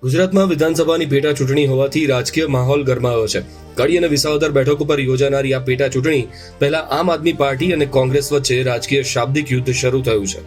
ગુજરાતમાં વિધાનસભાની પેટા ચૂંટણી હોવાથી રાજકીય માહોલ ગરમાયો છે. કડી અને વિસાવદર બેઠક ઉપર યોજાનારી આ પેટા ચૂંટણી પહેલા આમ આદમી પાર્ટી અને કોંગ્રેસ વચ્ચે રાજકીય શાબ્દિક યુદ્ધ શરૂ થયું છે.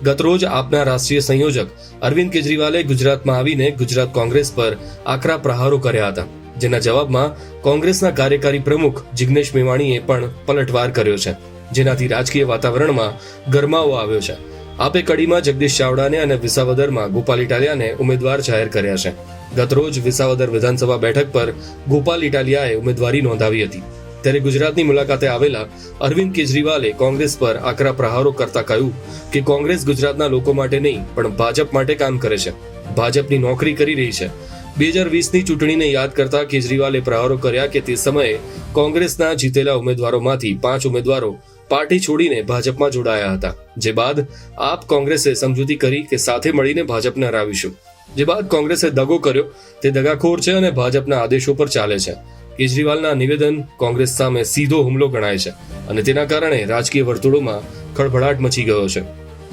ગતરોજ આપના રાષ્ટ્રીય સંયોજક અરવિંદ કેજરીવાલે ગુજરાતમાં આવીને ગુજરાત કોંગ્રેસ પર આકરા પ્રહારો કર્યા હતા, જેના જવાબમાં કોંગ્રેસના કાર્યકારી પ્રમુખ જિગ્નેશ મેવાણીએ પણ પલટવાર કર્યો છે, જેનાથી રાજકીય વાતાવરણમાં ગરમાવો આવ્યો છે. આપે કડીમાં જગદીશ ચાવડાને અને વિસાવદરમાં ગોપાલ ઇટાલિયાને ઉમેદવાર જાહેર કર્યા છે. ગતરોજ વિસાવદર વિધાનસભા બેઠક પર ગોપાલ ઇટાલિયાએ ઉમેદવારી નોંધાવી હતી. ત્યારે ગુજરાતની મુલાકાતે આવેલા અરવિંદ કેજરીવાલે કોંગ્રેસ પર આકરા પ્રહારો કરતા કહ્યું કે કોંગ્રેસ ગુજરાતના લોકો માટે નહીં પણ ભાજપ માટે કામ કરે છે, ભાજપની નોકરી કરી રહી છે. 2020ની ચૂંટણીને યાદ કરતા કેજરીવાલે પ્રહારો કર્યા કે તે સમયે કોંગ્રેસના જીતેલા ઉમેદવારોમાંથી 5 ઉમેદવારો પાર્ટી છોડીને ભાજપમાં જોડાયા હતા. જે બાદ આપ કોંગ્રેસે સમજૂતી કરી કે સાથે મળીને ભાજપને હરાવીશું. જે બાદ કોંગ્રેસે દગો કર્યો, તે દગાખોર છે અને ભાજપના આદેશો પર ચાલે છે. કેજરીવાલના નિવેદન કોંગ્રેસ સામે સીધો હુમલો ગણાય છે અને તેના કારણે રાજકીય વર્તુળોમાં ખળભળાટ મચી ગયો છે.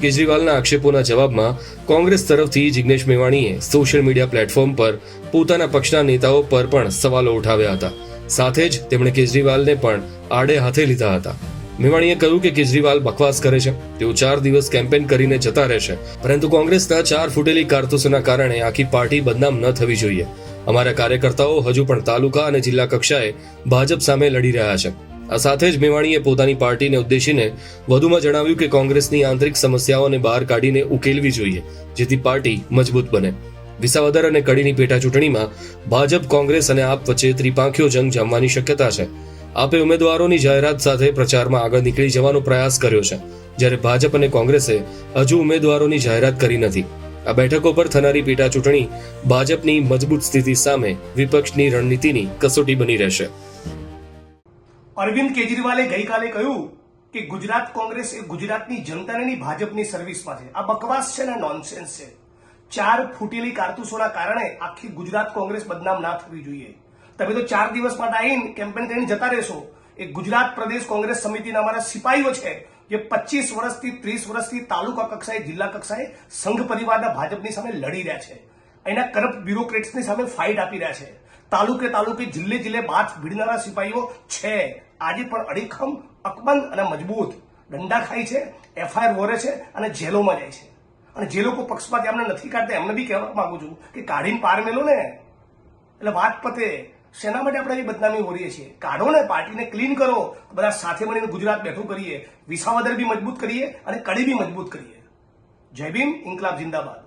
કેજરીવાલના આક્ષેપોના જવાબમાં કોંગ્રેસ તરફથી જિગ્નેશ મેવાણીએ સોશિયલ મીડિયા પ્લેટફોર્મ પર પોતાના પક્ષના નેતાઓ પર પણ સવાલો ઉઠાવ્યા હતા. સાથે જ તેમણે કેજરીવાલને પણ આડે હાથે લીધા હતા. મેવાણીએ કહ્યું કે કેજરીવાલ બકવાસ કરે છે, તેઓ 4 દિવસ કેમ્પેન કરીને જતા રહેશે, પરંતુ કોંગ્રેસના 4 ફૂટેલી કારતૂસોના કારણે આખી પાર્ટી બદનામ ન થવી જોઈએ. અમારા કાર્યકર્તાઓ હજુ પણ તાલુકા અને જિલ્લા કક્ષાએ ભાજપ સામે લડી રહ્યા છે. આ સાથે જ મેવાણીએ પોતાની પાર્ટીને ઉદ્દેશીને વધુમાં જણાવ્યું કે કોંગ્રેસની આંતરિક સમસ્યાઓને બહાર કાઢીને ઉકેલવી જોઈએ, જેથી પાર્ટી મજબૂત બને. વિસાવદર અને કડીની પેટા ચૂંટણીમાં ભાજપ, કોંગ્રેસ અને આપ વચ્ચે ત્રિપાંખીયો જંગ જામવાની શક્યતા છે. આપે ઉમેદવારોની જાહેરાત સાથે પ્રચારમાં આગળ નીકળી જવાનો પ્રયાસ કર્યો છે, જ્યારે ભાજપ અને કોંગ્રેસે હજુ ઉમેદવારોની જાહેરાત કરી નથી. આ બેઠકો પર થનારી પેટા ચૂંટણી ભાજપની મજબૂત સ્થિતિ સામે વિપક્ષની રણનીતિની કસોટી બની રહેશે. અરવિંદ કેજરીવાલે ગઈકાલે કહ્યું કે ગુજરાત કોંગ્રેસ એ ગુજરાતની જનતાની ભાજપની સર્વિસમાં છે. આ બકવાસ છે ને નોનસેન્સ છે. 4 ફૂટેલી કારતૂસોના કારણે આખી ગુજરાત કોંગ્રેસ બદનામ ના થવી જોઈએ. તમે તો 4 દિવસ માટે આવીને કેમ્પેન કરીને જતા રહેશો. એ ગુજરાત પ્રદેશ કોંગ્રેસ સમિતિના અમારા સિપાહીઓ છે, જે 25 વર્ષથી 30 વર્ષથી તાલુકા કક્ષાએ, જિલ્લા કક્ષાએ સંઘ પરિવારના ભાજપની સામે લડી રહ્યા છે. અહીંના કરપ્ટ બ્યુરોક્રેટ્સની સામે ફાઇટ આપી રહ્યા છે. તાલુકે તાલુકે, જિલ્લે જિલ્લે બાથ ભીડનારા સિપાહીઓ છે. આજે પણ અડીખમ, અકબંધ અને મજબૂત દંડા ખાય છે, એફઆઈઆર વોરે છે અને જેલોમાં જાય છે. અને જે લોકો પક્ષમાંથી એમને નથી કાઢતા, એમને બી કહેવા માંગુ છું કે કાઢીને પાર મેલો ને, એટલે વાત પતે. શેના માટે આપણે આવી બદનામી હોરીએ છીએ? કાઢો ને, પાર્ટીને ક્લીન કરો, બધા સાથે મળીને ગુજરાત બેઠું કરીએ, વિસાવદર બી મજબૂત કરીએ અને કડી બી મજબૂત કરીએ. જય ભીમ, ઇન્કલાબ જિંદાબાદ.